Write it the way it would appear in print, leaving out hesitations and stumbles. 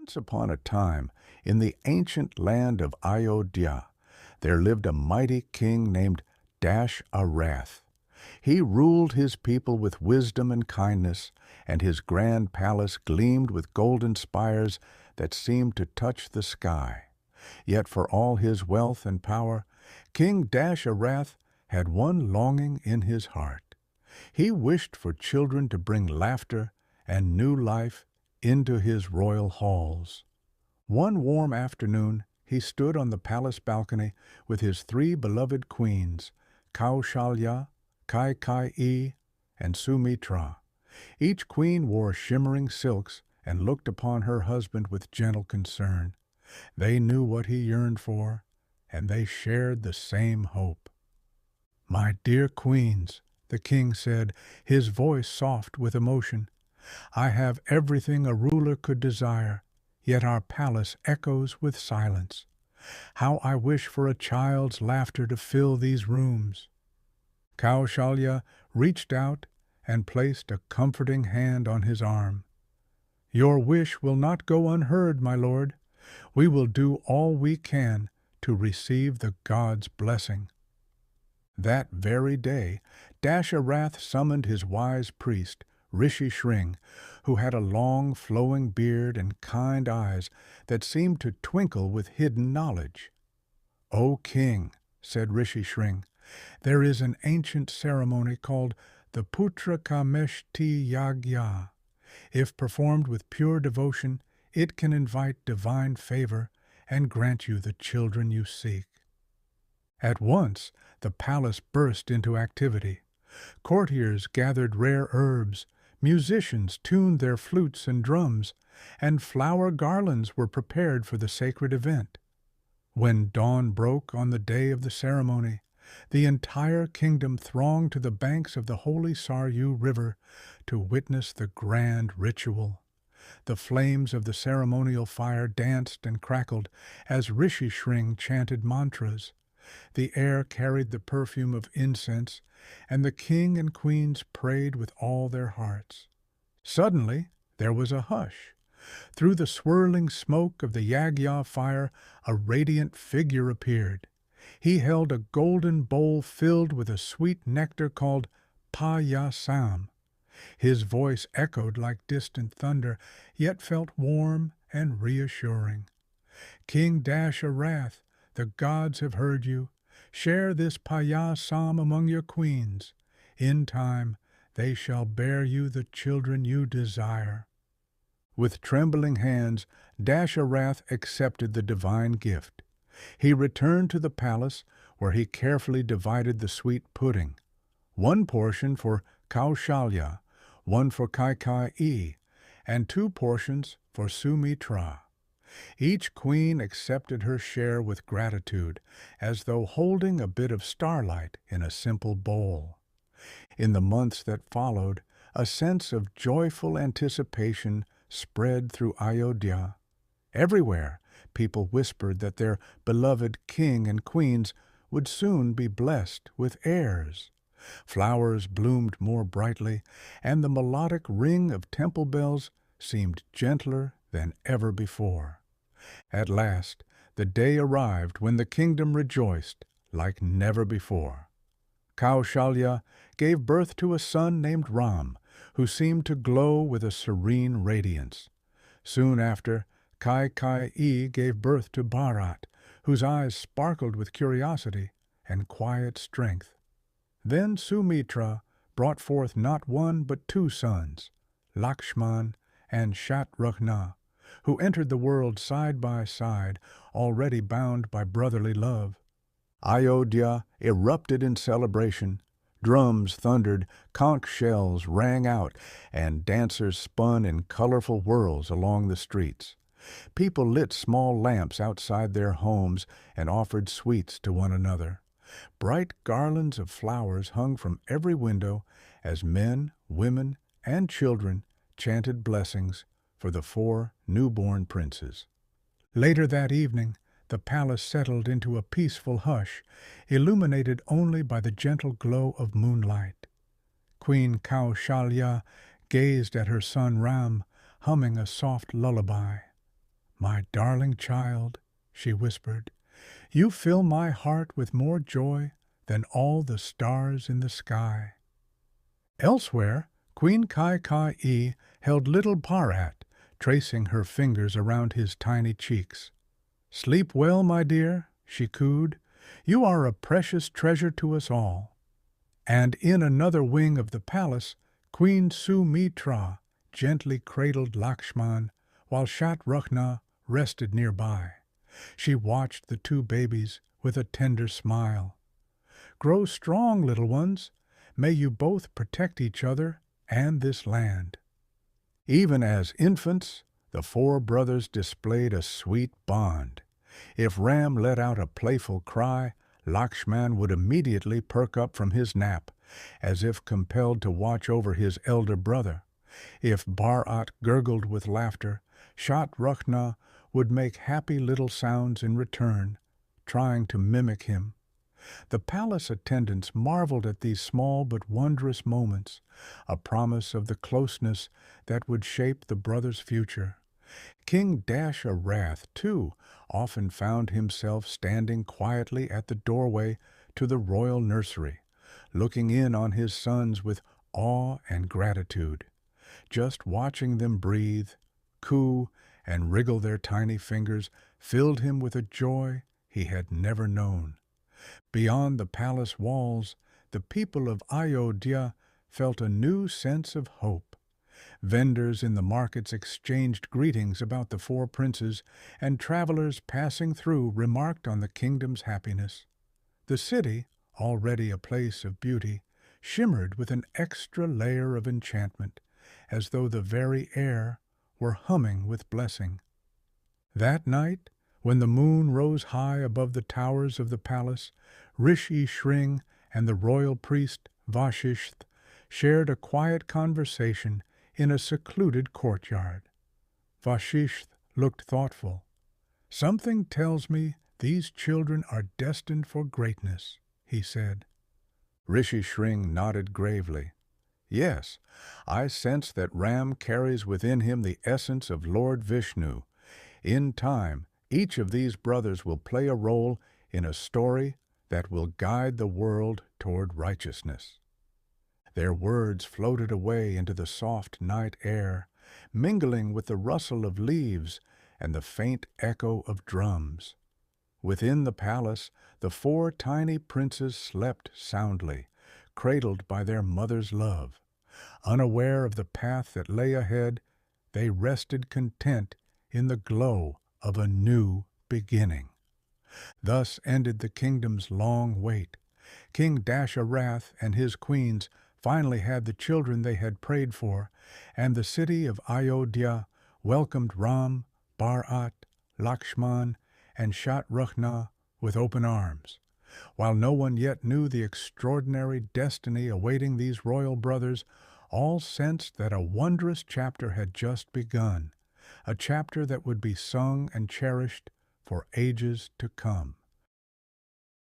Once upon a time, in the ancient land of Ayodhya, there lived a mighty king named Dasharath. He ruled his people with wisdom and kindness, and his grand palace gleamed with golden spires that seemed to touch the sky. Yet for all his wealth and power, King Dasharath had one longing in his heart. He wished for children to bring laughter and new life into his royal halls. One warm afternoon, he stood on the palace balcony with his three beloved queens, Kaushalya, Kaikeyi, and Sumitra. Each queen wore shimmering silks and looked upon her husband with gentle concern. They knew what he yearned for, and they shared the same hope. "My dear queens," the king said, his voice soft with emotion, "I have everything a ruler could desire, yet our palace echoes with silence. How I wish for a child's laughter to fill these rooms." Kaushalya reached out and placed a comforting hand on his arm. "Your wish will not go unheard, my lord. We will do all we can to receive the god's blessing." That very day, Dasharath summoned his wise priest, Rishi Shring, who had a long flowing beard and kind eyes that seemed to twinkle with hidden knowledge. "O king," said Rishi Shring, "there is an ancient ceremony called the Putra Kameshti Yagya. If performed with pure devotion, it can invite divine favor and grant you the children you seek." At once, the palace burst into activity. Courtiers gathered rare herbs, musicians tuned their flutes and drums, and flower garlands were prepared for the sacred event. When dawn broke on the day of the ceremony, the entire kingdom thronged to the banks of the holy Saryu River to witness the grand ritual. The flames of the ceremonial fire danced and crackled as Rishi Shring chanted mantras. The air carried the perfume of incense, and the king and queens prayed with all their hearts. Suddenly, there was a hush. Through the swirling smoke of the Yagya fire, a radiant figure appeared. He held a golden bowl filled with a sweet nectar called payasam. His voice echoed like distant thunder, yet felt warm and reassuring. "King Dasharath, the gods have heard you. Share this payasam among your queens. In time, they shall bear you the children you desire." With trembling hands, Dasharath accepted the divine gift. He returned to the palace, where he carefully divided the sweet pudding. One portion for Kaushalya, one for Kaikeyi, and 2 portions for Sumitra. Each queen accepted her share with gratitude, as though holding a bit of starlight in a simple bowl. In the months that followed, a sense of joyful anticipation spread through Ayodhya. Everywhere, people whispered that their beloved king and queens would soon be blessed with heirs. Flowers bloomed more brightly, and the melodic ring of temple bells seemed gentler than ever before. At last, the day arrived when the kingdom rejoiced like never before. Kaushalya gave birth to a son named Ram, who seemed to glow with a serene radiance. Soon after, Kaikeyi gave birth to Bharat, whose eyes sparkled with curiosity and quiet strength. Then Sumitra brought forth not 1 but 2 sons, Lakshman and Shatrughna, who entered the world side by side, already bound by brotherly love. Ayodhya erupted in celebration. Drums thundered, conch shells rang out, and dancers spun in colorful whirls along the streets. People lit small lamps outside their homes and offered sweets to one another. Bright garlands of flowers hung from every window as men, women, and children chanted blessings for the 4 newborn princes. Later that evening, the palace settled into a peaceful hush, illuminated only by the gentle glow of moonlight. Queen Kaushalya gazed at her son Ram, humming a soft lullaby. "My darling child," she whispered, "you fill my heart with more joy than all the stars in the sky." Elsewhere, Queen Kai held little Bharat, tracing her fingers around his tiny cheeks. "Sleep well, my dear," she cooed. "You are a precious treasure to us all." And in another wing of the palace, Queen Sumitra gently cradled Lakshman while Shatrughna rested nearby. She watched the two babies with a tender smile. "Grow strong, little ones. May you both protect each other and this land." Even as infants, the four brothers displayed a sweet bond. If Ram let out a playful cry, Lakshman would immediately perk up from his nap, as if compelled to watch over his elder brother. If Bharat gurgled with laughter, Shatrughna would make happy little sounds in return, trying to mimic him. The palace attendants marveled at these small but wondrous moments, a promise of the closeness that would shape the brothers' future. King Dasharath, too, often found himself standing quietly at the doorway to the royal nursery, looking in on his sons with awe and gratitude. Just watching them breathe, coo, and wriggle their tiny fingers filled him with a joy he had never known. Beyond the palace walls, the people of Ayodhya felt a new sense of hope. Vendors in the markets exchanged greetings about the four princes, and travelers passing through remarked on the kingdom's happiness. The city, already a place of beauty, shimmered with an extra layer of enchantment, as though the very air were humming with blessing. That night, when the moon rose high above the towers of the palace, Rishi Shring and the royal priest Vashisth shared a quiet conversation in a secluded courtyard. Vashisth looked thoughtful. "Something tells me these children are destined for greatness," he said. Rishi Shring nodded gravely. "Yes, I sense that Ram carries within him the essence of Lord Vishnu. In time, each of these brothers will play a role in a story that will guide the world toward righteousness." Their words floated away into the soft night air, mingling with the rustle of leaves and the faint echo of drums. Within the palace, the four tiny princes slept soundly, cradled by their mother's love. Unaware of the path that lay ahead, they rested content in the glow of a new beginning. Thus ended the kingdom's long wait. King Dasharath and his queens finally had the children they had prayed for, and the city of Ayodhya welcomed Ram, Bharat, Lakshman, and Shatrughna with open arms. While no one yet knew the extraordinary destiny awaiting these royal brothers, all sensed that a wondrous chapter had just begun, a chapter that would be sung and cherished for ages to come.